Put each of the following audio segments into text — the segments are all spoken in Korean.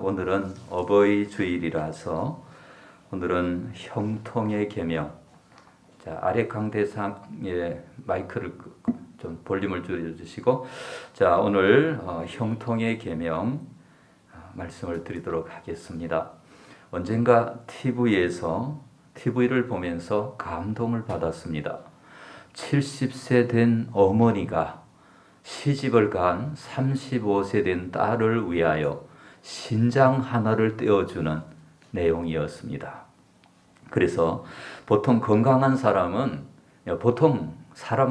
오늘은 어버이 주일이라서 오늘은 형통의 계명. 자, 아래 강대상의 마이크를 좀 볼륨을 줄여주시고, 자, 오늘 형통의 계명 말씀을 드리도록 하겠습니다. 언젠가 TV를 보면서 감동을 받았습니다. 70세 된 어머니가 시집을 간 35세 된 딸을 위하여 신장 하나를 떼어주는 내용이었습니다. 그래서 보통 건강한 사람은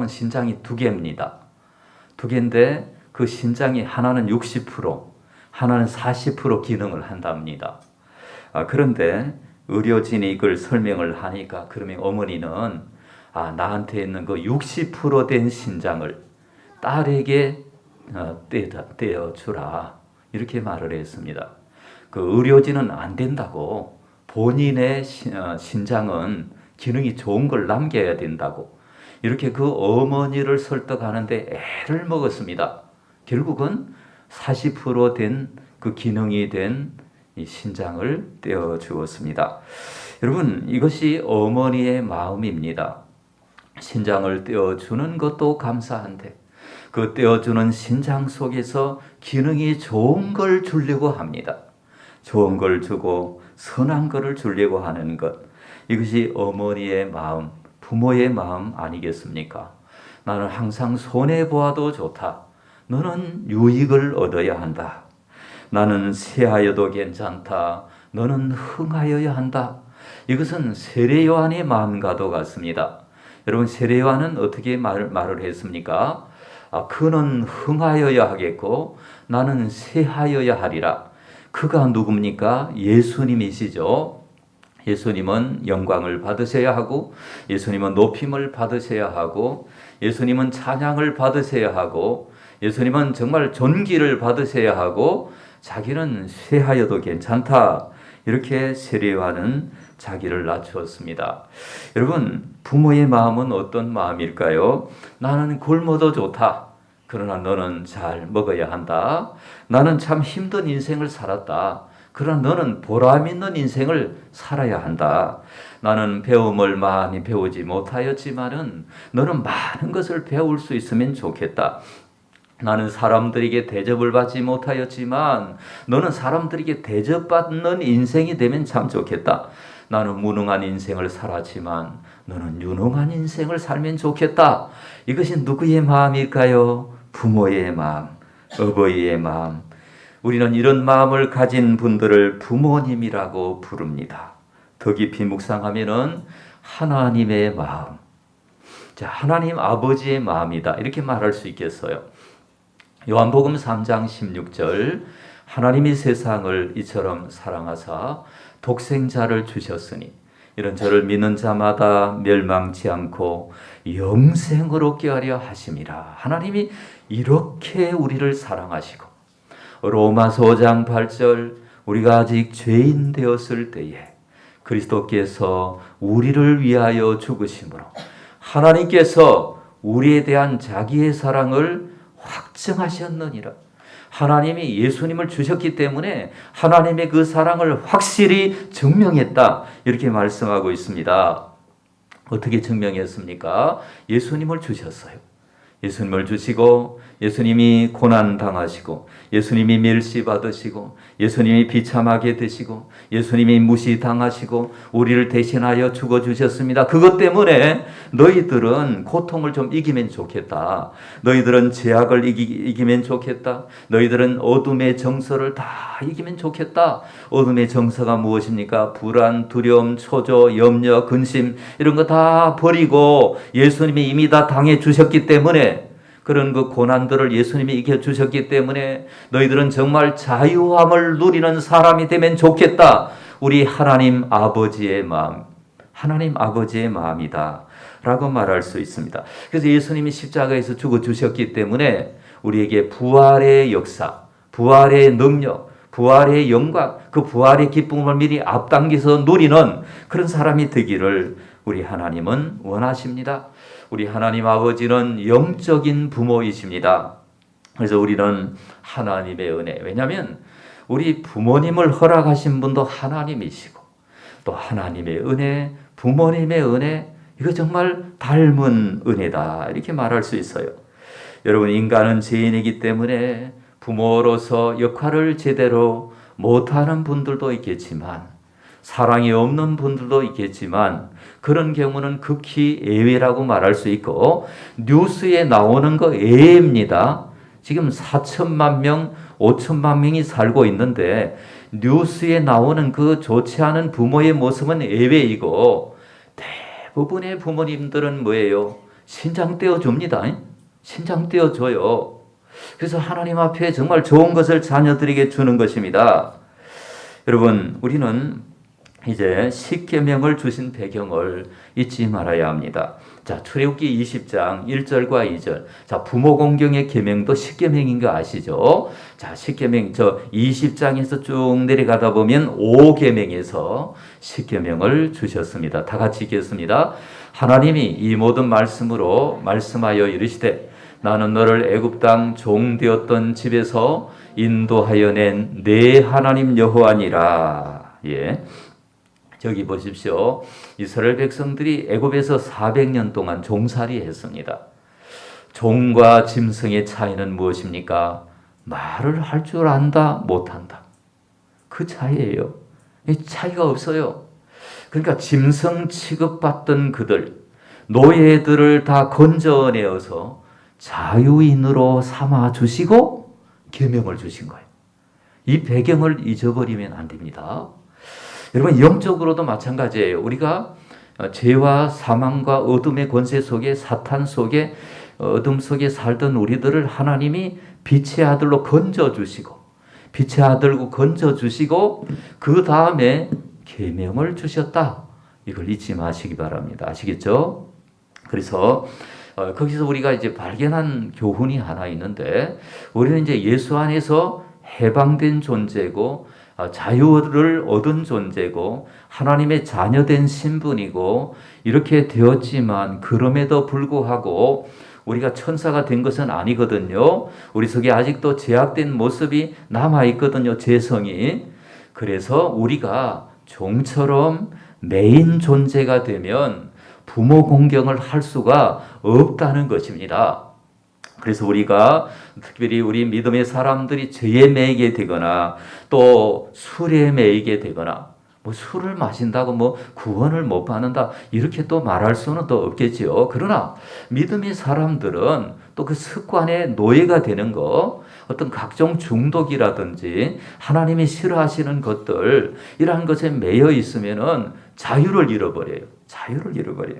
신장이 2개입니다. 2개인데 그 신장이 하나는 60%, 하나는 40% 기능을 한답니다. 그런데 의료진이 이걸 설명을 하니까 그러면 어머니는 나한테 있는 그 60%된 신장을 딸에게 떼어주라 이렇게 말을 했습니다. 그 의료진은 안 된다고, 본인의 신장은 기능이 좋은 걸 남겨야 된다고 이렇게 그 어머니를 설득하는데 애를 먹었습니다. 결국은 40% 된 그 기능이 된 이 신장을 떼어주었습니다. 여러분, 이것이 어머니의 마음입니다. 신장을 떼어주는 것도 감사한데 그 떼어주는 신장 속에서 기능이 좋은 걸 주려고 합니다. 좋은 걸 주고 선한 것을 주려고 하는 것, 이것이 어머니의 마음, 부모의 마음 아니겠습니까? 나는 항상 손해보아도 좋다. 너는 유익을 얻어야 한다. 나는 쇠하여도 괜찮다. 너는 흥하여야 한다. 이것은 세례 요한의 마음과도 같습니다. 여러분, 세례 요한은 어떻게 말을 했습니까? 그는 흥하여야 하겠고 나는 쇠하여야 하리라. 그가 누굽니까? 예수님이시죠. 예수님은 영광을 받으셔야 하고, 예수님은 높임을 받으셔야 하고, 예수님은 찬양을 받으셔야 하고, 예수님은 정말 존귀를 받으셔야 하고, 자기는 쇠하여도 괜찮다. 이렇게 세례 요한은 자기를 낮추었습니다. 여러분, 부모의 마음은 어떤 마음일까요? 나는 굶어도 좋다. 그러나 너는 잘 먹어야 한다. 나는 참 힘든 인생을 살았다. 그러나 너는 보람 있는 인생을 살아야 한다. 나는 배움을 많이 배우지 못하였지만은 너는 많은 것을 배울 수 있으면 좋겠다. 나는 사람들에게 대접을 받지 못하였지만 너는 사람들에게 대접받는 인생이 되면 참 좋겠다. 나는 무능한 인생을 살았지만 너는 유능한 인생을 살면 좋겠다. 이것이 누구의 마음일까요? 부모의 마음, 어버이의 마음. 우리는 이런 마음을 가진 분들을 부모님이라고 부릅니다. 더 깊이 묵상하면은 하나님의 마음, 자, 하나님 아버지의 마음이다 이렇게 말할 수 있겠어요. 요한복음 3장 16절, 하나님이 세상을 이처럼 사랑하사 독생자를 주셨으니 이런 저를 믿는 자마다 멸망치 않고 영생을 얻게 하려 하심이라. 하나님이 이렇게 우리를 사랑하시고, 로마서 5장 8절, 우리가 아직 죄인 되었을 때에 그리스도께서 우리를 위하여 죽으심으로 하나님께서 우리에 대한 자기의 사랑을 확증하셨느니라. 하나님이 예수님을 주셨기 때문에 하나님의 그 사랑을 확실히 증명했다 이렇게 말씀하고 있습니다. 어떻게 증명했습니까? 예수님을 주셨어요. 예수님을 주시고, 예수님이 고난당하시고, 예수님이 멸시받으시고, 예수님이 비참하게 되시고, 예수님이 무시당하시고 우리를 대신하여 죽어주셨습니다. 그것 때문에 너희들은 고통을 좀 이기면 좋겠다. 너희들은 죄악을 이기면 좋겠다. 너희들은 어둠의 정서를 다 이기면 좋겠다. 어둠의 정서가 무엇입니까? 불안, 두려움, 초조, 염려, 근심 이런 거 다 버리고 예수님이 이미 다 당해주셨기 때문에, 그런 그 고난들을 예수님이 이겨주셨기 때문에 너희들은 정말 자유함을 누리는 사람이 되면 좋겠다. 우리 하나님 아버지의 마음, 하나님 아버지의 마음이다 라고 말할 수 있습니다. 그래서 예수님이 십자가에서 죽어주셨기 때문에 우리에게 부활의 역사, 부활의 능력, 부활의 영광, 그 부활의 기쁨을 미리 앞당겨서 누리는 그런 사람이 되기를 우리 하나님은 원하십니다. 우리 하나님 아버지는 영적인 부모이십니다. 그래서 우리는 하나님의 은혜, 왜냐하면 우리 부모님을 허락하신 분도 하나님이시고 또 하나님의 은혜, 부모님의 은혜, 이거 정말 닮은 은혜다 이렇게 말할 수 있어요. 여러분, 인간은 죄인이기 때문에 부모로서 역할을 제대로 못하는 분들도 있겠지만, 사랑이 없는 분들도 있겠지만, 그런 경우는 극히 예외라고 말할 수 있고, 뉴스에 나오는 거 예외입니다. 지금 4천만 명, 5천만 명이 살고 있는데 뉴스에 나오는 그 좋지 않은 부모의 모습은 예외이고, 대부분의 부모님들은 뭐예요? 신장 떼어줍니다. 신장 떼어줘요. 그래서 하나님 앞에 정말 좋은 것을 자녀들에게 주는 것입니다. 여러분, 우리는 이제 십계명을 주신 배경을 잊지 말아야 합니다. 자, 출애굽기 20장 1절과 2절. 자, 부모 공경의 계명도 십계명인 거 아시죠? 자, 십계명 저 20장에서 쭉 내려가다 보면 5계명에서 십계명을 주셨습니다. 다 같이 읽겠습니다. 하나님이 이 모든 말씀으로 말씀하여 이르시되 나는 너를 애굽 땅 종 되었던 집에서 인도하여 낸 내 하나님 여호와니라. 예. 저기 보십시오. 이스라엘 백성들이 애굽에서 400년 동안 종살이 했습니다. 종과 짐승의 차이는 무엇입니까? 말을 할 줄 안다, 못한다. 그 차이예요. 차이가 없어요. 그러니까 짐승 취급받던 그들, 노예들을 다 건져내어서 자유인으로 삼아 주시고 계명을 주신 거예요. 이 배경을 잊어버리면 안 됩니다. 여러분, 영적으로도 마찬가지예요. 우리가 죄와 사망과 어둠의 권세 속에, 사탄 속에, 어둠 속에 살던 우리들을 하나님이 빛의 아들로 건져주시고, 빛의 아들로 건져주시고, 그 다음에 계명을 주셨다. 이걸 잊지 마시기 바랍니다. 아시겠죠? 그래서 거기서 우리가 이제 발견한 교훈이 하나 있는데, 우리는 이제 예수 안에서 해방된 존재고, 자유를 얻은 존재고, 하나님의 자녀된 신분이고, 이렇게 되었지만, 그럼에도 불구하고, 우리가 천사가 된 것은 아니거든요. 우리 속에 아직도 제약된 모습이 남아있거든요. 죄성이. 그래서 우리가 종처럼 메인 존재가 되면 부모 공경을 할 수가 없다는 것입니다. 그래서 우리가 특별히 우리 믿음의 사람들이 죄에 매이게 되거나 또 술에 매이게 되거나 뭐 술을 마신다고 뭐 구원을 못 받는다 이렇게 또 말할 수는 또 없겠지요. 그러나 믿음의 사람들은 또 그 습관의 노예가 되는 거, 어떤 각종 중독이라든지 하나님이 싫어하시는 것들, 이러한 것에 매여 있으면은 자유를 잃어버려요. 자유를 잃어버려요.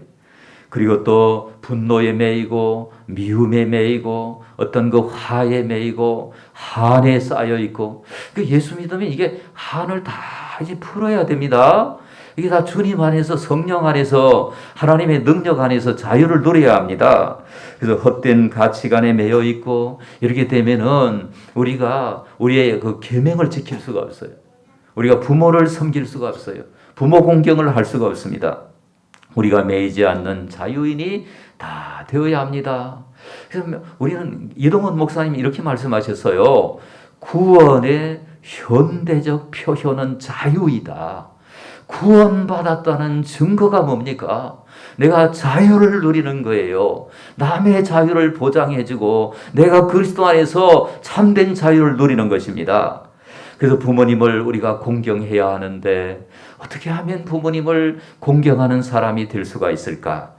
그리고 또 분노에 매이고 미움에 매이고 어떤 그 화에 매이고 한에 쌓여 있고, 그 예수 믿으면 이게 한을 다 이제 풀어야 됩니다. 이게 다 주님 안에서, 성령 안에서, 하나님의 능력 안에서 자유를 누려야 합니다. 그래서 헛된 가치관에 매여 있고 이렇게 되면은 우리가 우리의 그 계명을 지킬 수가 없어요. 우리가 부모를 섬길 수가 없어요. 부모 공경을 할 수가 없습니다. 우리가 매이지 않는 자유인이 다 되어야 합니다. 그래서 우리는 이동원 목사님이 이렇게 말씀하셨어요. 구원의 현대적 표현은 자유이다. 구원받았다는 증거가 뭡니까? 내가 자유를 누리는 거예요. 남의 자유를 보장해주고 내가 그리스도 안에서 참된 자유를 누리는 것입니다. 그래서 부모님을 우리가 공경해야 하는데 어떻게 하면 부모님을 공경하는 사람이 될 수가 있을까?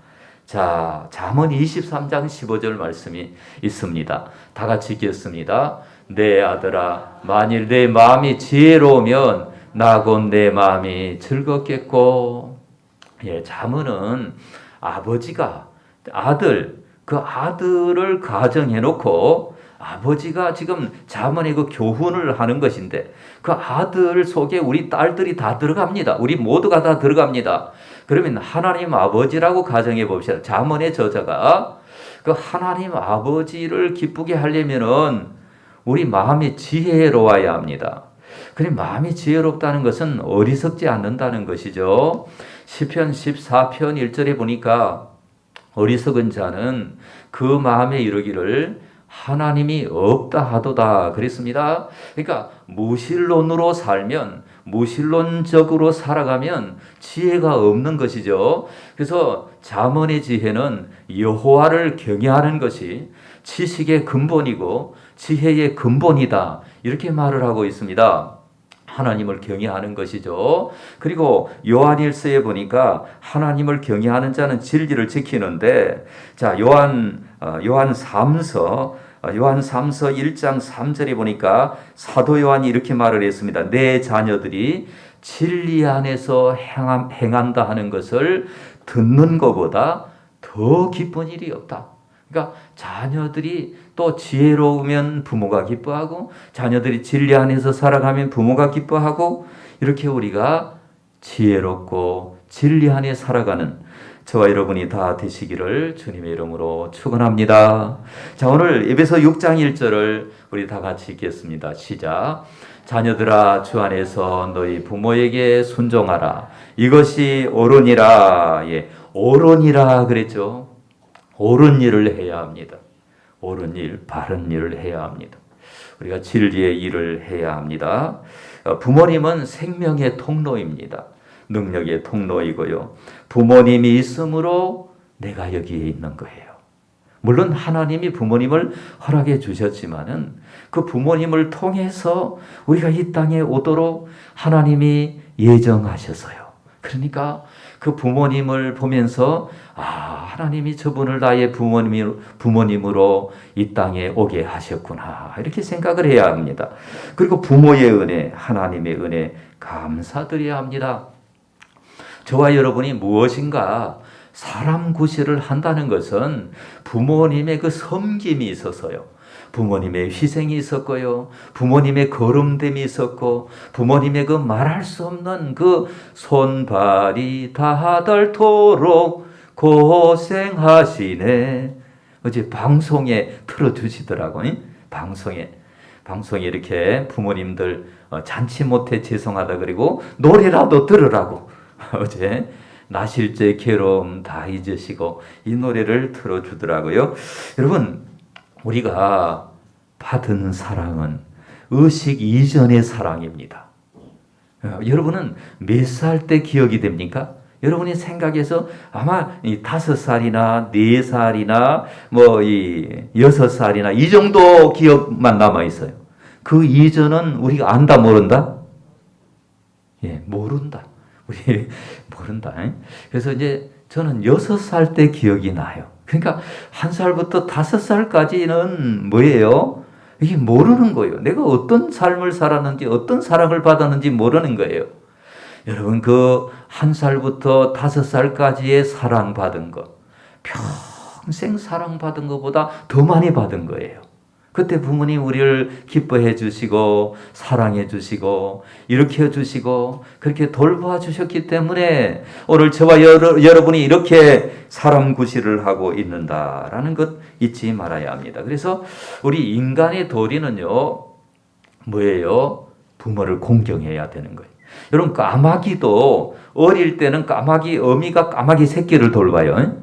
자, 잠언 23장 15절 말씀이 있습니다. 다 같이 읽겠습니다. 내 아들아, 만일 내 마음이 지혜로우면 나 곧 내 마음이 즐겁겠고. 예, 잠언은 아버지가 그 아들을 가정해 놓고 아버지가 지금 잠언의 그 교훈을 하는 것인데, 그 아들 속에 우리 딸들이 다 들어갑니다. 우리 모두가 다 들어갑니다. 그러면 하나님 아버지라고 가정해 봅시다. 잠언의 저자가 그 하나님 아버지를 기쁘게 하려면은 우리 마음이 지혜로워야 합니다. 그래, 마음이 지혜롭다는 것은 어리석지 않는다는 것이죠. 시편 14편 1절에 보니까 어리석은 자는 그 마음에 이르기를 하나님이 없다 하도다 그랬습니다. 그러니까 무신론으로 살면, 무신론적으로 살아가면 지혜가 없는 것이죠. 그래서 잠언의 지혜는 여호와를 경외하는 것이 지식의 근본이고 지혜의 근본이다, 이렇게 말을 하고 있습니다. 하나님을 경외하는 것이죠. 그리고 요한일서에 보니까 하나님을 경외하는 자는 진리를 지키는데, 자, 요한 3서 1장 3절에 보니까 사도 요한이 이렇게 말을 했습니다. 내 자녀들이 진리 안에서 행한다 하는 것을 듣는 것보다 더 기쁜 일이 없다. 그러니까 자녀들이 또 지혜로우면 부모가 기뻐하고, 자녀들이 진리 안에서 살아가면 부모가 기뻐하고, 이렇게 우리가 지혜롭고 진리 안에 살아가는 저와 여러분이 다 되시기를 주님의 이름으로 축원합니다. 자, 오늘 에베소 6장 1절을 우리 다 같이 읽겠습니다. 시작. 자녀들아, 주 안에서 너희 부모에게 순종하라. 이것이 옳으니라. 예, 옳으니라 그랬죠. 옳은 일을 해야 합니다. 옳은 일, 바른 일을 해야 합니다. 우리가 진리의 일을 해야 합니다. 부모님은 생명의 통로입니다. 능력의 통로이고요. 부모님이 있으므로 내가 여기에 있는 거예요. 물론 하나님이 부모님을 허락해 주셨지만은 그 부모님을 통해서 우리가 이 땅에 오도록 하나님이 예정하셔서요. 그러니까 그 부모님을 보면서 하나님이 저분을 나의 부모님으로 이 땅에 오게 하셨구나, 이렇게 생각을 해야 합니다. 그리고 부모의 은혜, 하나님의 은혜 감사드려야 합니다. 저와 여러분이 무엇인가 사람 구실을 한다는 것은 부모님의 그 섬김이 있어서요. 부모님의 희생이 있었고요. 부모님의 거름됨이 있었고, 부모님의 그 말할 수 없는 그 손발이 닿을토록 고생하시네. 어제 방송에 틀어주시더라고요. 방송에 이렇게 부모님들 잔치 못해 죄송하다 그리고 노래라도 들으라고 어제 나실제 괴로움 다 잊으시고 이 노래를 틀어주더라고요. 여러분, 우리가 받은 사랑은 의식 이전의 사랑입니다. 여러분은 몇 살 때 기억이 됩니까? 여러분이 생각해서 아마 5살이나 4살이나 6살이나 이 정도 기억만 남아 있어요. 그 이전은 우리가 안다 모른다? 예, 모른다. 우리 모른다. 그래서 이제 저는 6살 때 기억이 나요. 그러니까 1살부터 5살까지는 뭐예요? 이게 모르는 거예요. 내가 어떤 삶을 살았는지, 어떤 사랑을 받았는지 모르는 거예요. 여러분, 그 1살부터 5살까지의 사랑받은 것, 평생 사랑받은 것보다 더 많이 받은 거예요. 그때 부모님 우리를 기뻐해 주시고 사랑해 주시고 일으켜 주시고 그렇게 돌봐 주셨기 때문에 오늘 저와 여러분이 이렇게 사람 구실을 하고 있는다라는 것 잊지 말아야 합니다. 그래서 우리 인간의 도리는요, 뭐예요? 부모를 공경해야 되는 거예요. 여러분, 까마귀도 어릴 때는 어미가 까마귀 새끼를 돌봐요.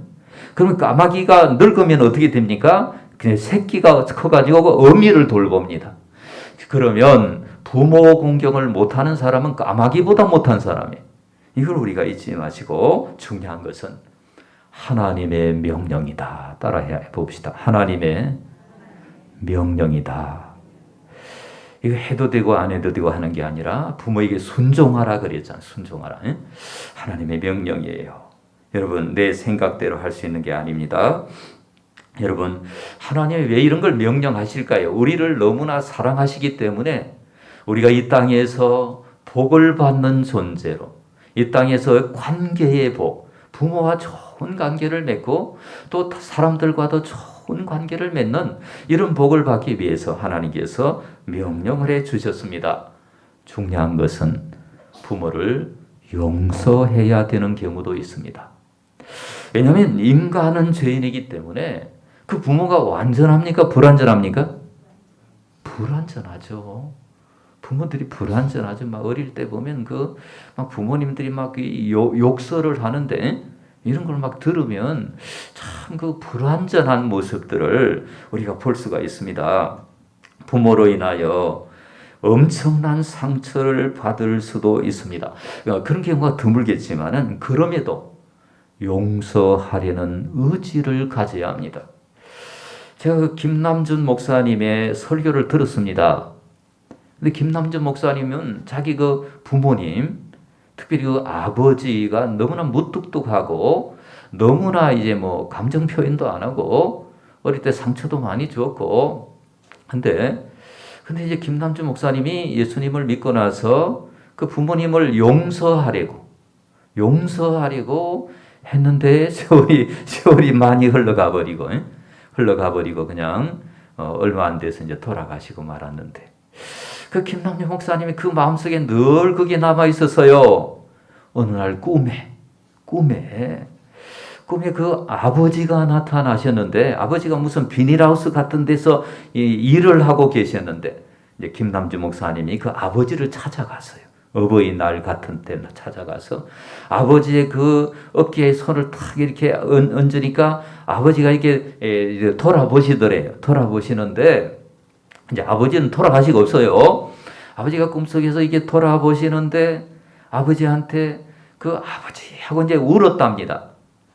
그러면 까마귀가 늙으면 어떻게 됩니까? 그냥 새끼가 커가지고 어미를 돌봅니다. 그러면 부모 공경을 못하는 사람은 까마귀보다 못한 사람이에요. 이걸 우리가 잊지 마시고, 중요한 것은 하나님의 명령이다. 따라해 봅시다. 하나님의 명령이다. 이거 해도 되고 안 해도 되고 하는 게 아니라 부모에게 순종하라 그랬잖아요. 순종하라. 하나님의 명령이에요. 여러분, 내 생각대로 할 수 있는 게 아닙니다. 여러분, 하나님이 왜 이런 걸 명령하실까요? 우리를 너무나 사랑하시기 때문에 우리가 이 땅에서 복을 받는 존재로, 이 땅에서 관계의 복, 부모와 좋은 관계를 맺고 또 사람들과도 좋은 관계를 맺는 이런 복을 받기 위해서 하나님께서 명령을 해 주셨습니다. 중요한 것은 부모를 용서해야 되는 경우도 있습니다. 왜냐하면 인간은 죄인이기 때문에 그 부모가 완전합니까? 불완전합니까? 불완전하죠. 부모들이 불완전하죠. 막 어릴 때 보면 막 부모님들이 막 욕설을 하는데 이런 걸 막 들으면 참 그 불완전한 모습들을 우리가 볼 수가 있습니다. 부모로 인하여 엄청난 상처를 받을 수도 있습니다. 그런 경우가 드물겠지만은 그럼에도 용서하려는 의지를 가져야 합니다. 제가 그 김남준 목사님의 설교를 들었습니다. 근데 김남준 목사님은 자기 그 부모님, 특별히 그 아버지가 너무나 무뚝뚝하고 너무나 이제 뭐 감정 표현도 안 하고 어릴 때 상처도 많이 주었고 근데 이제 김남준 목사님이 예수님을 믿고 나서 그 부모님을 용서하려고 했는데 세월이 많이 흘러가 버리고 그냥 얼마 안 돼서 이제 돌아가시고 말았는데 그 김남준 목사님이 그 마음속에 늘 그게 남아 있어서요. 어느 날 꿈에 그 아버지가 나타나셨는데 아버지가 무슨 비닐하우스 같은 데서 일을 하고 계셨는데 이제 김남준 목사님이 그 아버지를 찾아갔어요. 어버이날 같은 때 찾아가서 아버지의 그 어깨에 손을 탁 이렇게 얹으니까 아버지가 이렇게 돌아보시는데 이제 아버지는 돌아가시고 없어요. 아버지가 꿈속에서 이게 돌아보시는데 아버지한테 그 아버지하고 이제 울었답니다.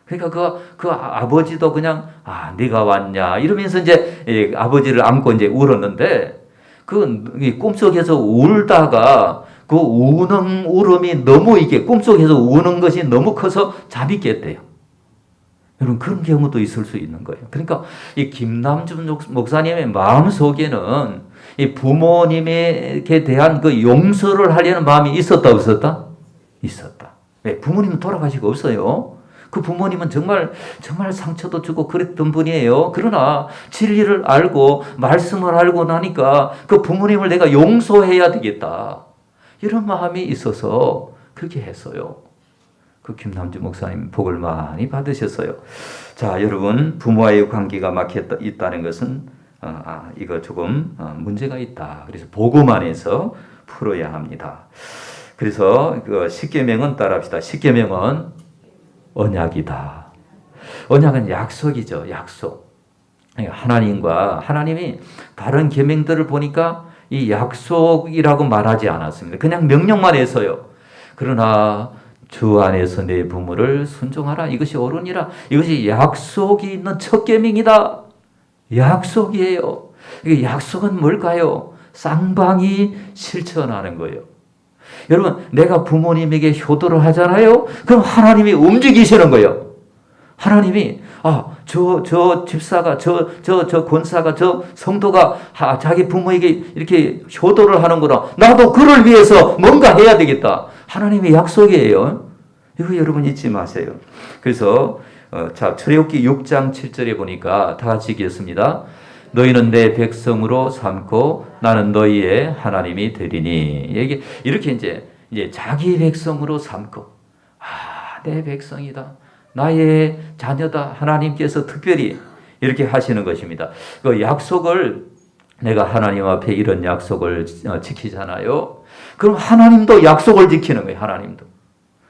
그러니까 그 아버지도 그냥 네가 왔냐 이러면서 이제 아버지를 안고 이제 울었는데 그 꿈속에서 울다가 그 우는 울음이 너무 이게 꿈속에서 우는 것이 너무 커서 잠이 깼대요. 여러분 그런 경우도 있을 수 있는 거예요. 그러니까 이 김남준 목사님의 마음 속에는 이 부모님에게 대한 그 용서를 하려는 마음이 있었다 없었다? 있었다. 왜? 부모님은 돌아가시고 없어요. 그 부모님은 정말 상처도 주고 그랬던 분이에요. 그러나 진리를 알고 말씀을 알고 나니까 그 부모님을 내가 용서해야 되겠다. 이런 마음이 있어서 그렇게 했어요. 그 김남주 목사님 복을 많이 받으셨어요. 자, 여러분 부모와의 관계가 막혀 있다는 것은 이거 조금 문제가 있다. 그래서 복음 안에서 풀어야 합니다. 그래서 그 십계명은 따라합시다. 십계명은 언약이다. 언약은 약속이죠. 약속. 하나님이 다른 계명들을 보니까 이 약속이라고 말하지 않았습니다. 그냥 명령만 해서요. 그러나 주 안에서 내 부모를 순종하라. 이것이 옳으니라. 이것이 약속이 있는 첫 계명이다. 약속이에요. 이 약속은 뭘까요? 쌍방이 실천하는 거예요. 여러분, 내가 부모님에게 효도를 하잖아요. 그럼 하나님이 움직이시는 거예요. 하나님이 저 집사가 저 권사가 저 성도가 자기 부모에게 이렇게 효도를 하는구나. 나도 그를 위해서 뭔가 해야 되겠다. 하나님의 약속이에요. 이거 여러분 잊지 마세요. 그래서 자 출애굽기 6장 7절에 보니까 다 같이 읽겠습니다. 너희는 내 백성으로 삼고 나는 너희의 하나님이 되리니. 이렇게 이제 자기 백성으로 삼고 내 백성이다. 나의 자녀다. 하나님께서 특별히 이렇게 하시는 것입니다. 그 약속을 내가 하나님 앞에 이런 약속을 지키잖아요. 그럼 하나님도 약속을 지키는 거예요.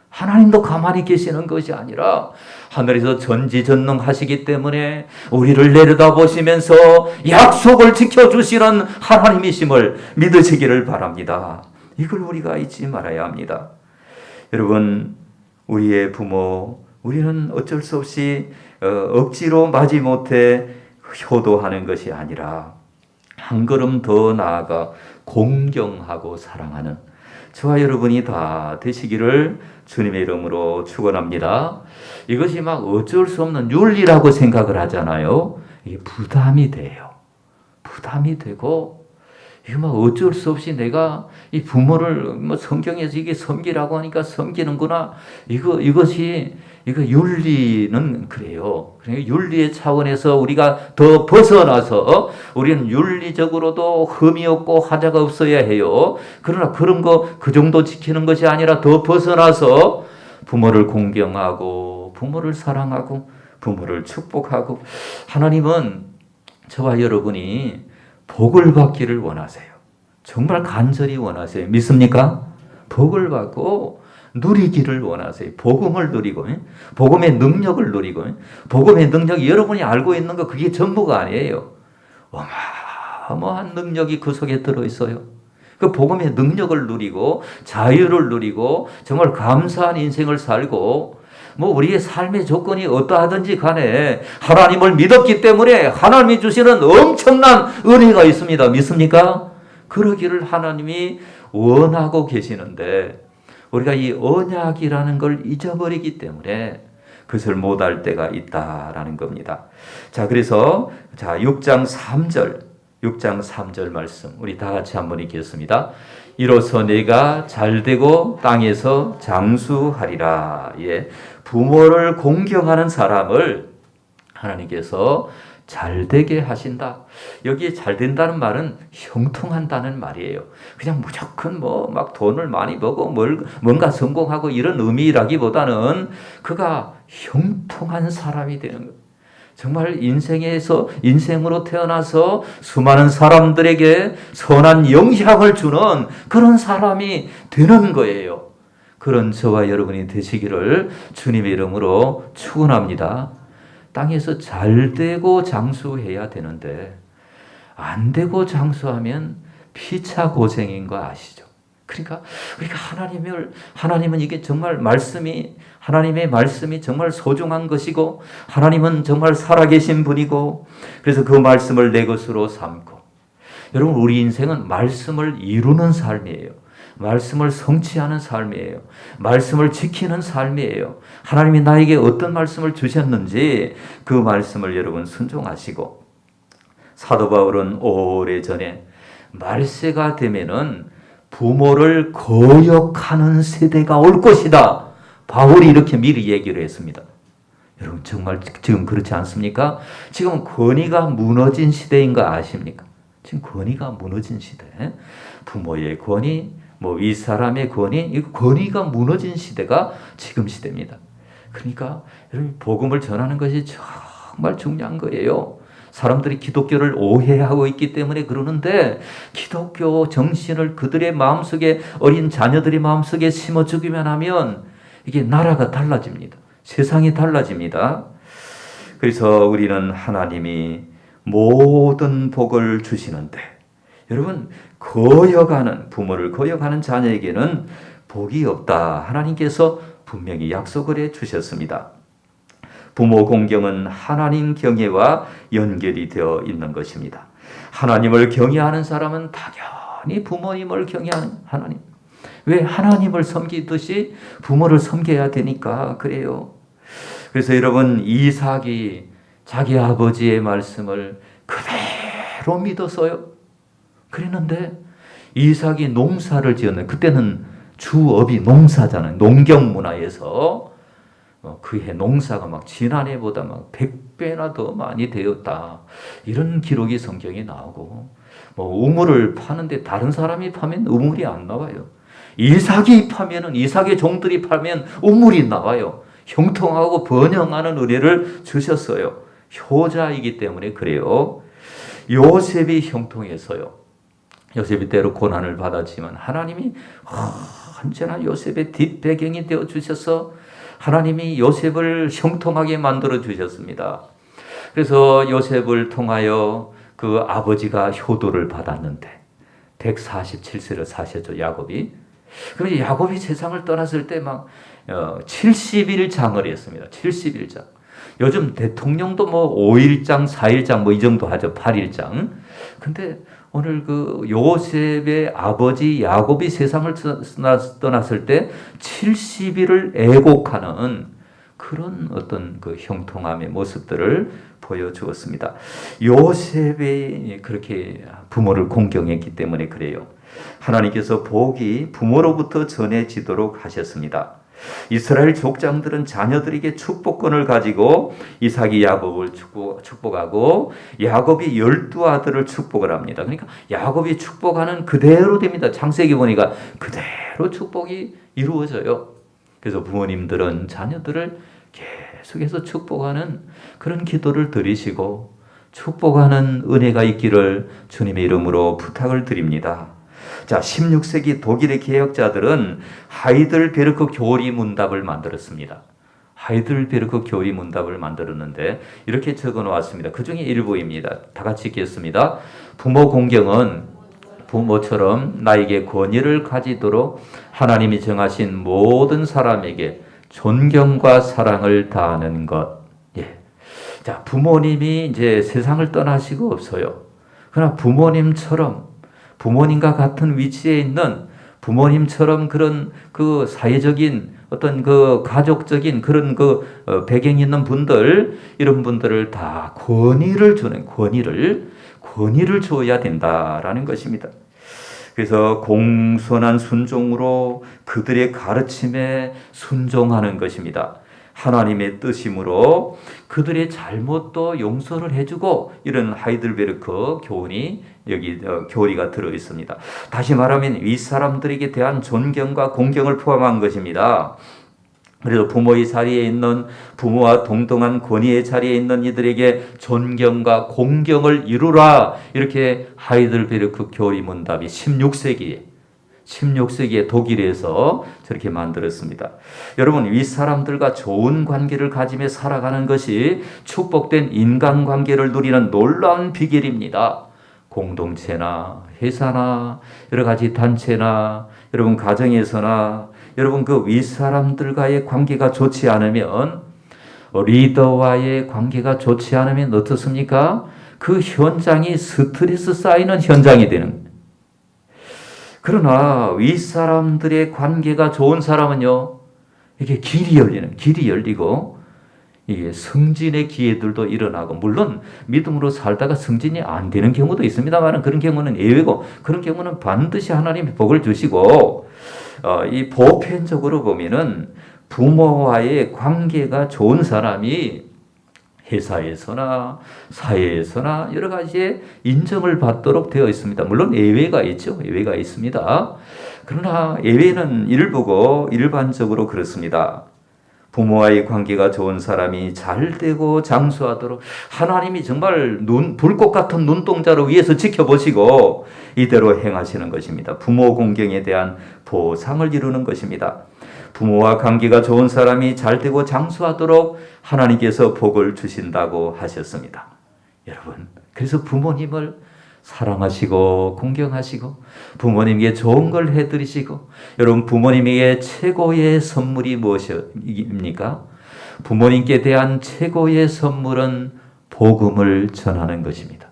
하나님도 가만히 계시는 것이 아니라 하늘에서 전지전능하시기 때문에 우리를 내려다보시면서 약속을 지켜주시는 하나님이심을 믿으시기를 바랍니다. 이걸 우리가 잊지 말아야 합니다. 여러분, 우리의 부모, 우리는 어쩔 수 없이 억지로 마지못해 효도하는 것이 아니라 한 걸음 더 나아가 공경하고 사랑하는 저와 여러분이 다 되시기를 주님의 이름으로 축원합니다. 이것이 막 어쩔 수 없는 윤리라고 생각을 하잖아요. 이게 부담이 돼요. 부담이 되고 이거 막 어쩔 수 없이 내가 이 부모를 성경에서 이게 섬기라고 하니까 섬기는구나. 이거 윤리는 그래요. 그러니까 윤리의 차원에서 우리가 더 벗어나서 우리는 윤리적으로도 흠이 없고 하자가 없어야 해요. 그러나 그런 거 그 정도 지키는 것이 아니라 더 벗어나서 부모를 공경하고 부모를 사랑하고 부모를 축복하고 하나님은 저와 여러분이 복을 받기를 원하세요. 정말 간절히 원하세요. 믿습니까? 복을 받고 누리기를 원하세요. 복음을 누리고, 복음의 능력을 누리고, 복음의 능력이 여러분이 알고 있는 거 그게 전부가 아니에요. 어마어마한 능력이 그 속에 들어있어요. 그 복음의 능력을 누리고 자유를 누리고 정말 감사한 인생을 살고 우리의 삶의 조건이 어떠하든지 간에 하나님을 믿었기 때문에 하나님이 주시는 엄청난 은혜가 있습니다. 믿습니까? 그러기를 하나님이 원하고 계시는데 우리가 이 언약이라는 걸 잊어버리기 때문에 그것을 못할 때가 있다라는 겁니다. 자, 그래서 6장 3절 말씀 우리 다 같이 한번 읽겠습니다. 이로써 내가 잘되고 땅에서 장수하리라. 예. 부모를 공경하는 사람을 하나님께서 잘되게 하신다. 여기에 잘된다는 말은 형통한다는 말이에요. 그냥 무조건 막 돈을 많이 벌고 뭔가 성공하고 이런 의미라기보다는 그가 형통한 사람이 되는 거예요. 정말 인생으로 태어나서 수많은 사람들에게 선한 영향을 주는 그런 사람이 되는 거예요. 그런 저와 여러분이 되시기를 주님의 이름으로 축원합니다. 땅에서 잘되고 장수해야 되는데 안 되고 장수하면 피차 고생인 거 아시죠? 그러니까 하나님은 이게 정말 하나님의 말씀이 정말 소중한 것이고 하나님은 정말 살아계신 분이고 그래서 그 말씀을 내 것으로 삼고 여러분 우리 인생은 말씀을 이루는 삶이에요. 말씀을 성취하는 삶이에요. 말씀을 지키는 삶이에요. 하나님이 나에게 어떤 말씀을 주셨는지 그 말씀을 여러분 순종하시고 사도 바울은 오래전에 말세가 되면은 부모를 거역하는 세대가 올 것이다. 바울이 이렇게 미리 얘기를 했습니다. 여러분 정말 지금 그렇지 않습니까? 지금 권위가 무너진 시대인 거 아십니까? 지금 권위가 무너진 시대. 부모의 권위, 윗사람의 권위, 이 권위가 무너진 시대가 지금 시대입니다. 그러니까 여러분 복음을 전하는 것이 정말 중요한 거예요. 사람들이 기독교를 오해하고 있기 때문에 그러는데 기독교 정신을 그들의 마음속에 어린 자녀들의 마음속에 심어주기만 하면 이게 나라가 달라집니다. 세상이 달라집니다. 그래서 우리는 하나님이 모든 복을 주시는데 여러분 부모를 거역하는 자녀에게는 복이 없다. 하나님께서 분명히 약속을 해 주셨습니다. 부모 공경은 하나님 경외와 연결이 되어 있는 것입니다. 하나님을 경외하는 사람은 당연히 부모님을 경외하는 하나님. 왜 하나님을 섬기듯이 부모를 섬겨야 되니까 그래요. 그래서 여러분 이삭이 자기 아버지의 말씀을 그대로 믿었어요. 그랬는데 이삭이 농사를 지었는데 그때는 주업이 농사잖아요. 농경 문화에서 그해 농사가 지난해보다 100배나 더 많이 되었다. 이런 기록이 성경에 나오고 우물을 파는데 다른 사람이 파면 우물이 안 나와요. 이삭의 종들이 파면 우물이 나와요. 형통하고 번영하는 은혜를 주셨어요. 효자이기 때문에 그래요. 요셉이 형통해서요. 요셉이 때로 고난을 받았지만 하나님이 언제나 요셉의 뒷배경이 되어 주셔서 하나님이 요셉을 형통하게 만들어 주셨습니다. 그래서 요셉을 통하여 그 아버지가 효도를 받았는데 147세를 사셨죠, 야곱이. 그런데 야곱이 세상을 떠났을 때 70일장을 했습니다. 70일장. 요즘 대통령도 5일장, 4일장 이 정도 하죠. 8일장. 근데 오늘 그 요셉의 아버지 야곱이 세상을 떠났을 때 70일을 애곡하는 그런 어떤 그 형통함의 모습들을 보여주었습니다. 요셉이 그렇게 부모를 공경했기 때문에 그래요. 하나님께서 복이 부모로부터 전해지도록 하셨습니다. 이스라엘 족장들은 자녀들에게 축복권을 가지고 이삭이 야곱을 축복하고 야곱이 12아들을 축복을 합니다. 그러니까 야곱이 축복하는 그대로 됩니다. 창세기 보니까 그대로 축복이 이루어져요. 그래서 부모님들은 자녀들을 계속해서 축복하는 그런 기도를 드리시고 축복하는 은혜가 있기를 주님의 이름으로 부탁을 드립니다. 자, 16세기 독일의 개혁자들은 하이델베르크 교리 문답을 만들었습니다. 하이델베르크 교리 문답을 만들었는데 이렇게 적어 놓았습니다. 그 중에 일부입니다. 다 같이 읽겠습니다. 부모 공경은 부모처럼 나에게 권위를 가지도록 하나님이 정하신 모든 사람에게 존경과 사랑을 다하는 것. 예. 자, 부모님이 이제 세상을 떠나시고 없어요. 그러나 부모님처럼 부모님과 같은 위치에 있는 부모님처럼 그런 그 사회적인 어떤 그 가족적인 그런 그 배경이 있는 분들, 이런 분들을 다 권위를 줘야 된다라는 것입니다. 그래서 공손한 순종으로 그들의 가르침에 순종하는 것입니다. 하나님의 뜻이므로 그들의 잘못도 용서를 해주고, 이런 하이델베르크 교훈이 여기 교리가 들어 있습니다. 다시 말하면 윗사람들에게 대한 존경과 공경을 포함한 것입니다. 그래서 부모의 자리에 있는, 부모와 동등한 권위의 자리에 있는 이들에게 존경과 공경을 이루라, 이렇게 하이델베르크 교리 문답이 16세기에 독일에서 저렇게 만들었습니다. 여러분, 윗사람들과 좋은 관계를 가지며 살아가는 것이 축복된 인간관계를 누리는 놀라운 비결입니다. 공동체나 회사나 여러 가지 단체나 여러분 가정에서나 여러분 그 윗사람들과의 관계가 좋지 않으면, 리더와의 관계가 좋지 않으면 어떻습니까? 그 현장이 스트레스 쌓이는 현장이 되는 거예요. 그러나 윗사람들의 관계가 좋은 사람은요, 이게 길이 열리고 이게 승진의 기회들도 일어나고, 물론 믿음으로 살다가 승진이 안 되는 경우도 있습니다만 그런 경우는 예외고, 그런 경우는 반드시 하나님이 복을 주시고, 이 보편적으로 보면은 부모와의 관계가 좋은 사람이 회사에서나 사회에서나 여러 가지의 인정을 받도록 되어 있습니다. 물론 예외가 있죠. 예외가 있습니다. 그러나 예외는 일부고 일반적으로 그렇습니다. 부모와의 관계가 좋은 사람이 잘되고 장수하도록 하나님이 정말 불꽃 같은 눈동자로 위에서 지켜보시고 이대로 행하시는 것입니다. 부모 공경에 대한 보상을 이루는 것입니다. 부모와 관계가 좋은 사람이 잘되고 장수하도록 하나님께서 복을 주신다고 하셨습니다. 여러분, 그래서 부모님을 사랑하시고 공경하시고 부모님께 좋은 걸 해드리시고, 여러분 부모님에게 최고의 선물이 무엇입니까? 부모님께 대한 최고의 선물은 복음을 전하는 것입니다.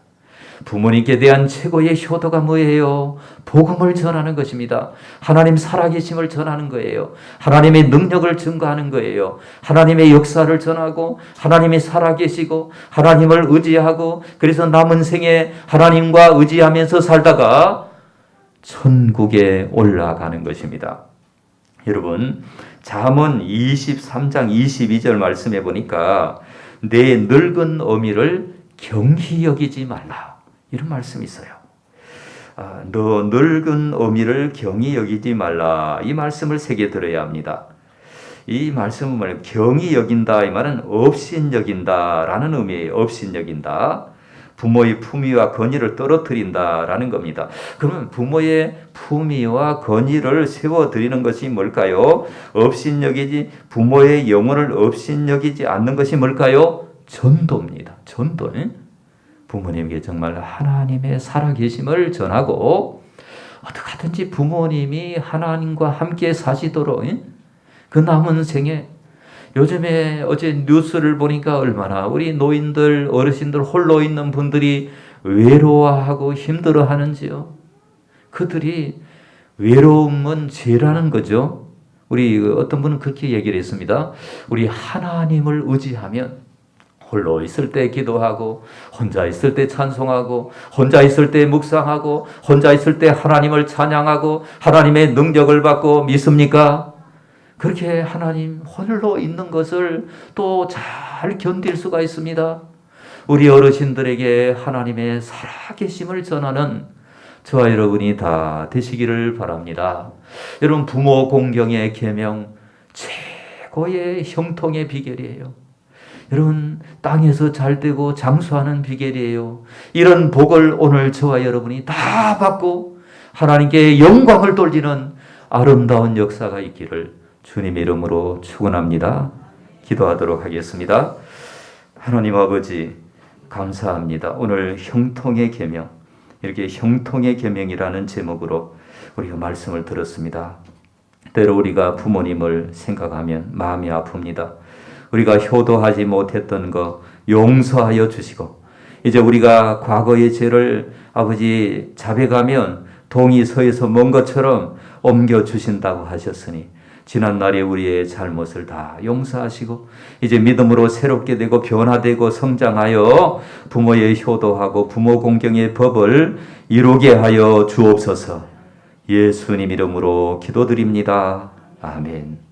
부모님께 대한 최고의 효도가 뭐예요? 복음을 전하는 것입니다. 하나님 살아계심을 전하는 거예요. 하나님의 능력을 증거하는 거예요. 하나님의 역사를 전하고 하나님이 살아계시고 하나님을 의지하고, 그래서 남은 생에 하나님과 의지하면서 살다가 천국에 올라가는 것입니다. 여러분, 잠언 23장 22절 말씀해 보니까 내 늙은 어미를 경히 여기지 말라, 이런 말씀이 있어요. 너 늙은 어미를 경히 여기지 말라, 이 말씀을 새겨 들어야 합니다. 이 말씀은 뭐냐면 경히 여긴다, 이 말은 업신여긴다라는 의미예요. 업신여긴다. 부모의 품위와 권위를 떨어뜨린다라는 겁니다. 그러면 부모의 품위와 권위를 세워드리는 것이 뭘까요? 부모의 영혼을 업신여기지 않는 것이 뭘까요? 전도입니다. 전도. 부모님에게 정말 하나님의 살아계심을 전하고, 어떻게 하든지 부모님이 하나님과 함께 사시도록 그 남은 생에, 요즘에 어제 뉴스를 보니까 얼마나 우리 노인들, 어르신들, 홀로 있는 분들이 외로워하고 힘들어하는지요. 그들이 외로움은 죄라는 거죠. 우리 어떤 분은 그렇게 얘기를 했습니다. 우리 하나님을 의지하면 홀로 있을 때 기도하고, 혼자 있을 때 찬송하고, 혼자 있을 때 묵상하고, 혼자 있을 때 하나님을 찬양하고 하나님의 능력을 받고 믿습니까? 그렇게 하나님 홀로 있는 것을 또 잘 견딜 수가 있습니다. 우리 어르신들에게 하나님의 살아계심을 전하는 저와 여러분이 다 되시기를 바랍니다. 여러분, 부모 공경의 계명 최고의 형통의 비결이에요. 여러분, 땅에서 잘되고 장수하는 비결이에요. 이런 복을 오늘 저와 여러분이 다 받고 하나님께 영광을 돌리는 아름다운 역사가 있기를 주님 이름으로 축원합니다. 기도하도록 하겠습니다. 하나님 아버지 감사합니다. 오늘 형통의 계명, 이렇게 형통의 계명이라는 제목으로 우리가 말씀을 들었습니다. 때로 우리가 부모님을 생각하면 마음이 아픕니다. 우리가 효도하지 못했던 거 용서하여 주시고, 이제 우리가 과거의 죄를 아버지 자백하면 동이 서에서 먼 것처럼 옮겨주신다고 하셨으니 지난날에 우리의 잘못을 다 용서하시고 이제 믿음으로 새롭게 되고 변화되고 성장하여 부모의 효도하고 부모 공경의 법을 이루게 하여 주옵소서. 예수님 이름으로 기도드립니다. 아멘.